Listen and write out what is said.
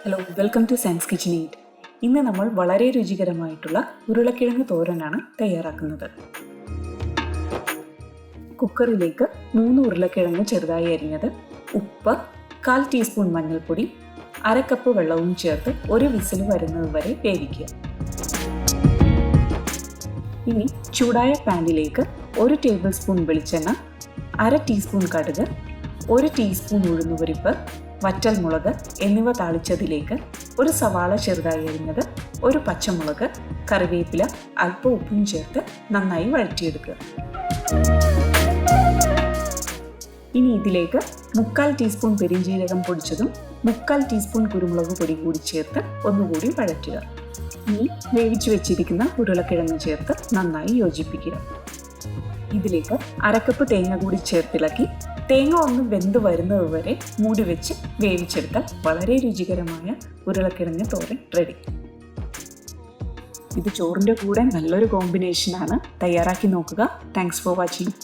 Hello, welcome two science kitchen eat. ഇന്ന് നമ്മൾ വളരെ രുചികരമായിട്ടുള്ള ഉരുളക്കിഴങ്ങ് തോരനാണ് തയ്യാറാക്കുന്നത്. കുക്കറിലേക്ക് 3 ഉരുളക്കിഴങ്ങ് ചെറുതായി അരിഞ്ഞത്, ഉപ്പ്, 1/4 ടീസ്പൂൺ മഞ്ഞൾപ്പൊടി, 1/2 കപ്പ് വെള്ളവും ചേർത്ത് 1 വിസിൽ വരുന്നത് വരെ വേവിക്കുക. ഇനി ചൂടായ പാനിലേക്ക് 1 ടേബിൾ സ്പൂൺ വെളിച്ചെണ്ണ, 1/2 ടീസ്പൂൺ കടുക്, 1 ടീസ്പൂൺ ഉഴുന്നുപരിപ്പ്, വറ്റൽമുളക് എന്നിവ താളിച്ചതിലേക്ക് 1 സവാള ചെറുതായി അരിഞ്ഞത്, 1 പച്ചമുളക്, കറിവേപ്പില, അല്പം ഉപ്പും ചേർത്ത് നന്നായി വഴറ്റിയെടുക്കുക. ഇനി ഇതിലേക്ക് 1/4 ടീസ്പൂൺ പെരിഞ്ജീരകം പൊടിച്ചതും 1/4 ടീസ്പൂൺ കുരുമുളക് പൊടി കൂടി ചേർത്ത് ഒന്നുകൂടി വഴറ്റുക. ഇനി വേവിച്ചു വെച്ചിരിക്കുന്ന ഉരുളക്കിഴങ്ങ് ചേർത്ത് നന്നായി യോജിപ്പിക്കുക. ഇതിലേക്ക് 1/2 കപ്പ് തേങ്ങ കൂടി ചേർത്തിളക്കി തേങ്ങ ഒന്ന് വെന്ത് വരുന്നത് വരെ മൂടി വെച്ച് വേവിച്ചെടുത്താൽ വളരെ രുചികരമായ ഉരുളക്കിഴങ്ങ് തോരൻ റെഡി. ഇത് ചോറിൻ്റെ കൂടെ നല്ലൊരു കോമ്പിനേഷനാണ്. തയ്യാറാക്കി നോക്കുക. Thanks for watching.